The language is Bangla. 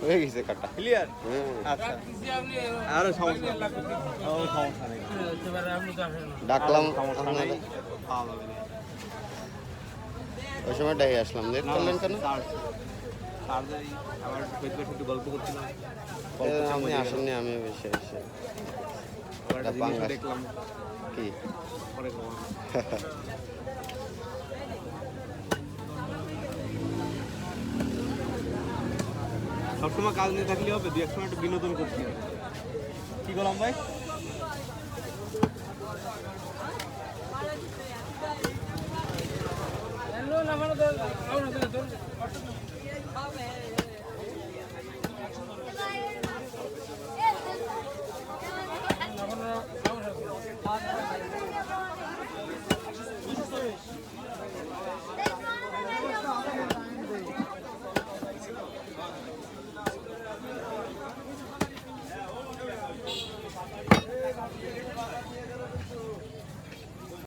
হয়ে গেছে কাটা ক্লিয়ার। হুম আচ্ছা আরো সমস্যা নেই। ডাকলাম সমস্যা নেই। আপনাদের ওই সময় ডাই আসলাম লেট করলেন কেন আবার একটু গল্প করছিলাম। আপনি আসেননি আমি বেশি এসে আবার একটা জিনিস দেখলাম কি পরে খবর। সবসময় কাজ নিয়ে থাকলে হবে, দু এক সময় একটু বিনোদন করতে হবে। কি করলাম ভাই? না